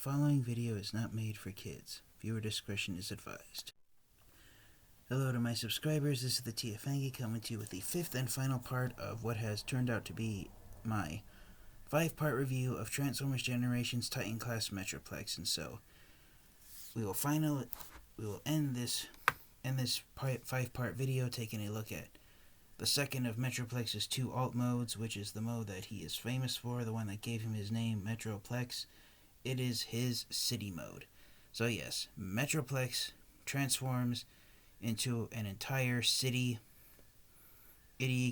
following video is not made for kids. Viewer discretion is advised. Hello to my subscribers, this is the TFangy coming to you with the fifth and final part of what has turned out to be my 5-part review of Transformers Generations Titan Class Metroplex. And so, we will end this 5-part video taking a look at the second of Metroplex's 2 alt modes, which is the mode that he is famous for, the one that gave him his name, Metroplex. It is his city mode. So yes, Metroplex transforms into an entire city,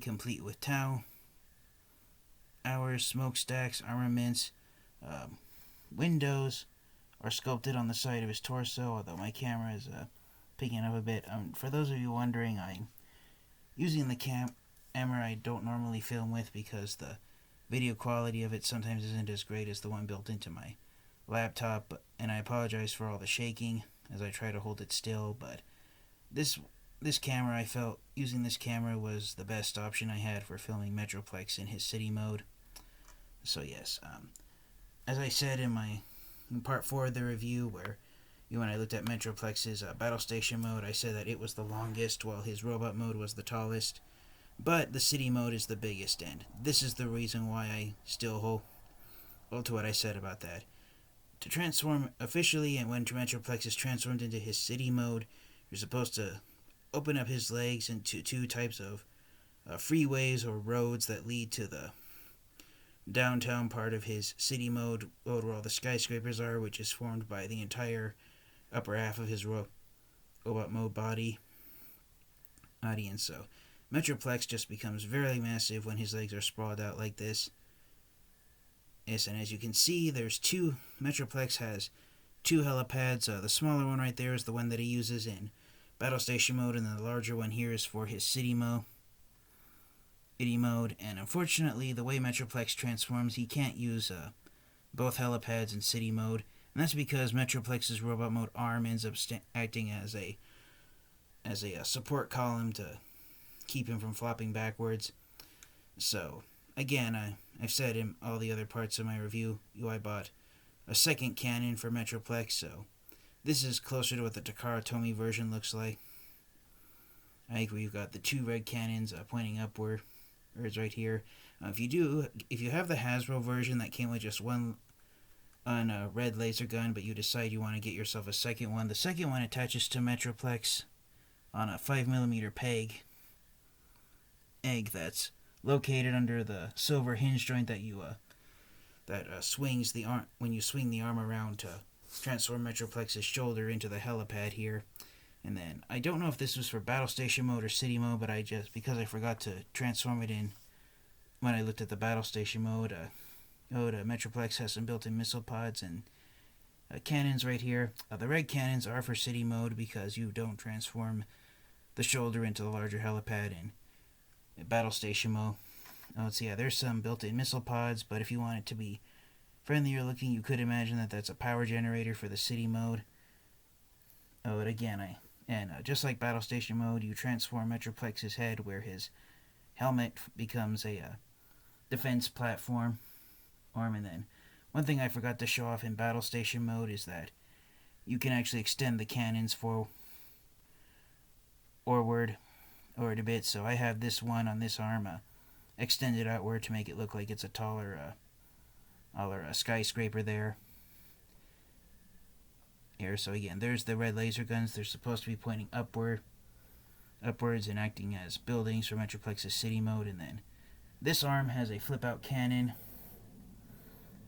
complete with town, hours, smokestacks, armaments, windows are sculpted on the side of his torso, although my camera is picking up a bit. For those of you wondering, I'm using the camera I don't normally film with because the video quality of it sometimes isn't as great as the one built into my laptop, and I apologize for all the shaking as I try to hold it still, but this camera, I felt using this camera was the best option I had for filming Metroplex in his city mode. So yes, as I said in part 4 of the review, when I looked at Metroplex's battle station mode, I said that it was the longest while his robot mode was the tallest, but the city mode is the biggest, and this is the reason why I still hold to what I said about that. To transform officially, and when Metroplex is transformed into his city mode, you're supposed to open up his legs into 2 types of freeways or roads that lead to the downtown part of his city mode where all the skyscrapers are, which is formed by the entire upper half of his robot mode body. And so Metroplex just becomes very massive when his legs are sprawled out like this. Yes, and as you can see, Metroplex has 2 helipads. The smaller one right there is the one that he uses in battle station mode, and the larger one here is for his city mode. And unfortunately, the way Metroplex transforms, he can't use both helipads in city mode, and that's because Metroplex's robot mode arm ends up acting as a support column to keep him from flopping backwards. So again, I've said in all the other parts of my review, I bought a second cannon for Metroplex, so this is closer to what the Takara Tomy version looks like. I think we've got the 2 red cannons pointing upward, or it's right here. If you have the Hasbro version that came with just one red laser gun, but you decide you want to get yourself a second one, the second one attaches to Metroplex on a 5mm egg that's located under the silver hinge joint that swings the arm when you swing the arm around to transform Metroplex's shoulder into the helipad here. And then I don't know if this was for battle station mode or city mode, but because I forgot to transform it in when I looked at the battle station mode. Metroplex has some built-in missile pods and cannons right here. The red cannons are for city mode because you don't transform the shoulder into the larger helipad in battle station mode. So yeah, there's some built-in missile pods, but if you want it to be friendlier looking, you could imagine that that's a power generator for the city mode. And again, just like battle station mode, you transform Metroplex's head where his helmet becomes a defense platform arm. And then one thing I forgot to show off in battle station mode is that you can actually extend the cannons forward a bit. So I have this one on this arm extended outward to make it look like it's a taller skyscraper there. Here, so again, there's the red laser guns. They're supposed to be pointing upwards and acting as buildings for Metroplex's city mode. And then this arm has a flip-out cannon,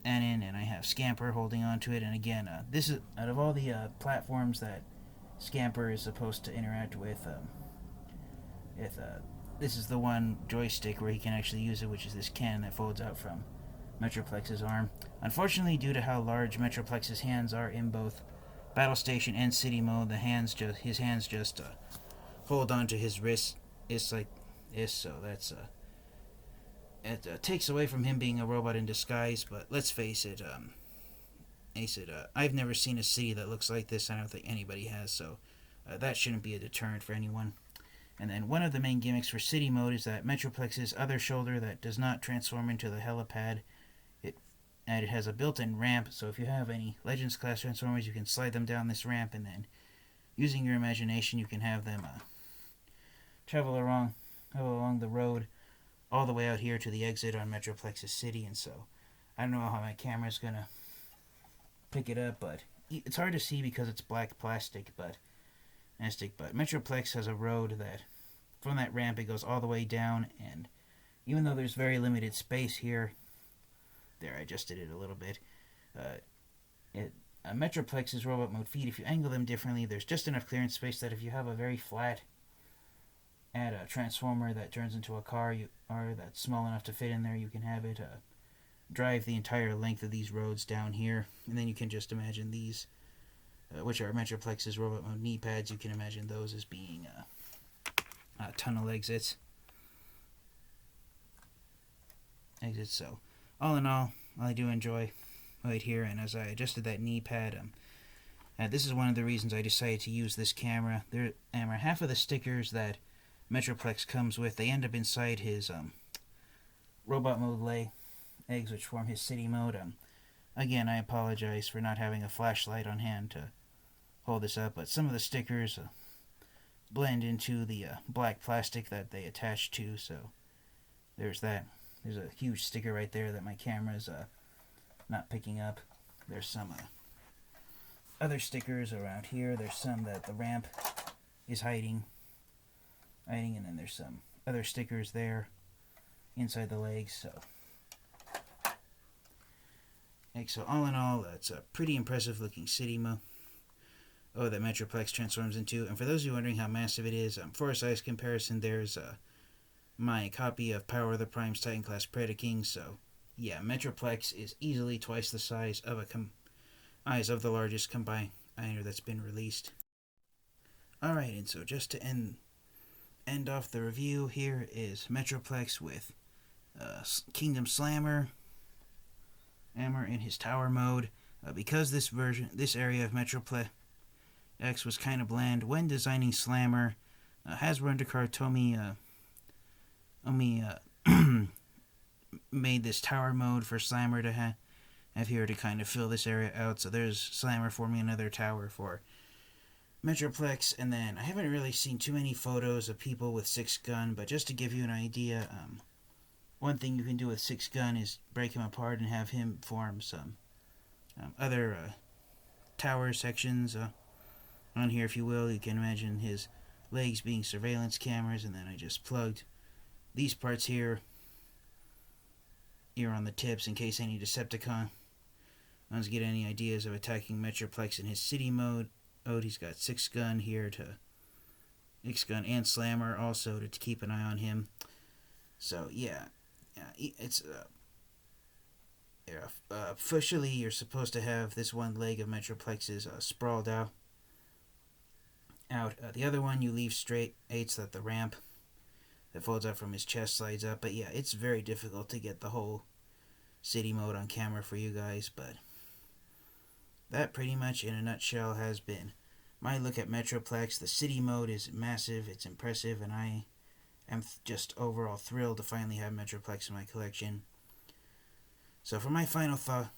and I have Scamper holding onto it. And again, this is out of all the platforms that Scamper is supposed to interact with. This is the one joystick where he can actually use it, which is this cannon that folds out from Metroplex's arm. Unfortunately, due to how large Metroplex's hands are in both battle station and city mode, his hands just hold onto his wrist. It's like this, so it takes away from him being a robot in disguise. But let's face it, I've never seen a city that looks like this. I don't think anybody has, so that shouldn't be a deterrent for anyone. And then one of the main gimmicks for city mode is that Metroplex's other shoulder that does not transform into the helipad, and it has a built-in ramp, so if you have any Legends class Transformers, you can slide them down this ramp, and then using your imagination, you can have them travel along the road all the way out here to the exit on Metroplex's city. And so I don't know how my camera's gonna pick it up, but it's hard to see because it's black plastic, but Metroplex has a road that from that ramp it goes all the way down, and even though there's very limited space here, there, I adjusted it a little bit, Metroplex's robot mode feet, if you angle them differently, there's just enough clearance space that if you have a very flat transformer that turns into a car, or that's small enough to fit in there, you can have it drive the entire length of these roads down here. And then you can just imagine these, which are Metroplex's robot mode knee pads, you can imagine those as being tunnel exits. So all in all, I do enjoy right here. And as I adjusted that knee pad, this is one of the reasons I decided to use this camera. Half of the stickers that Metroplex comes with, they end up inside his robot mode legs, which form his city mode. Again, I apologize for not having a flashlight on hand to hold this up, but some of the stickers blend into the black plastic that they attach to, so there's that. There's a huge sticker right there that my camera's not picking up. There's some other stickers around here. There's some that the ramp is hiding, and then there's some other stickers there inside the legs. So all in all, it's a pretty impressive looking city that Metroplex transforms into. And for those of you wondering how massive it is, for a size comparison, there's my copy of Power of the Prime's Titan Class Predaking. So yeah, Metroplex is easily twice the size of the largest combiner that's been released. Alright, and so just to end off the review, here is Metroplex with Kingdom Slammer in his tower mode. Because this area of Metroplex was kind of bland when designing Slammer, Hasbro undercard Tomy made this tower mode for Slammer to have here to kind of fill this area out. So there's Slammer forming another tower for Metroplex. And then I haven't really seen too many photos of people with Sixgun, but just to give you an idea, one thing you can do with Sixgun is break him apart and have him form some other tower sections on here, if you will. You can imagine his legs being surveillance cameras, and then I just plugged these parts here on the tips in case any Decepticons get any ideas of attacking Metroplex in his city mode. He's got Sixgun here Sixgun and Slammer also to keep an eye on him. So yeah, it's officially you're supposed to have this one leg of Metroplex's sprawled out. The other one you leave straight, so that the ramp that folds up from his chest slides up. But yeah, it's very difficult to get the whole city mode on camera for you guys. But that pretty much in a nutshell has been my look at Metroplex. The city mode is massive, it's impressive, and I am just overall thrilled to finally have Metroplex in my collection. So for my final thoughts,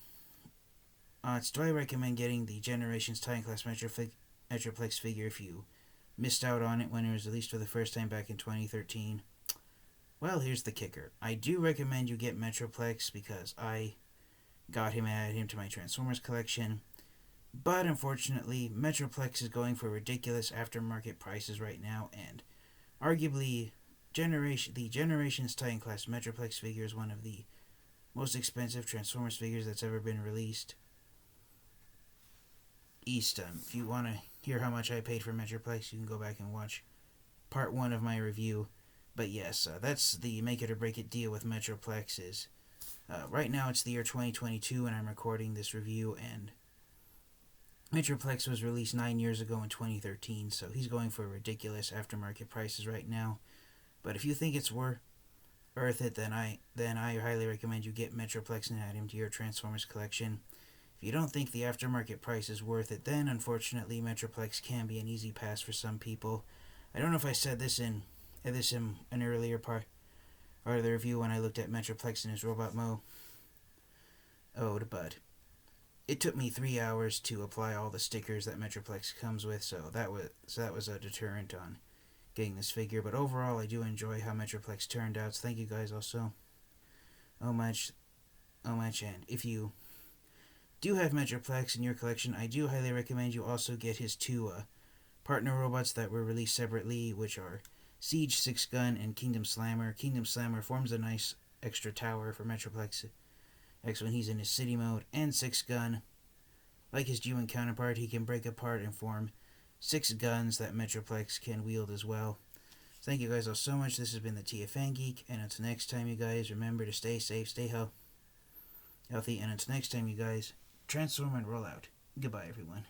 do I recommend getting the Generations Titan Class Metroplex figure if you missed out on it when it was released for the first time back in 2013? Well, here's the kicker. I do recommend you get Metroplex because I got him and added him to my Transformers collection. But unfortunately, Metroplex is going for ridiculous aftermarket prices right now, and arguably the Generations Titan Class Metroplex figure is one of the most expensive Transformers figures that's ever been released. If you want to hear how much I paid for Metroplex, you can go back and watch part 1 of my review. But yes, that's the make it or break it deal with Metroplex. Right now it's the year 2022 and I'm recording this review, and Metroplex was released 9 years ago in 2013, so he's going for ridiculous aftermarket prices right now. But if you think it's worth it, then I highly recommend you get Metroplex and add him to your Transformers collection. If you don't think the aftermarket price is worth it, then unfortunately Metroplex can be an easy pass for some people. I don't know if I said this in an earlier part of the review when I looked at Metroplex in his robot mode. owed, but it took me 3 hours to apply all the stickers that Metroplex comes with, so that was a deterrent on getting this figure. But overall, I do enjoy how Metroplex turned out. So thank you guys also so much. And if you do have Metroplex in your collection, I do highly recommend you also get his two partner robots that were released separately, which are Siege, Sixgun, and Kingdom Slammer. Kingdom Slammer forms a nice extra tower for Metroplex X when he's in his city mode, and Sixgun, like his G1 counterpart, he can break apart and form 6 guns that Metroplex can wield as well. Thank you guys all so much. This has been the TFN Geek, and until next time, you guys, remember to stay safe, stay healthy, and until next time, you guys, transform and roll out. Goodbye, everyone.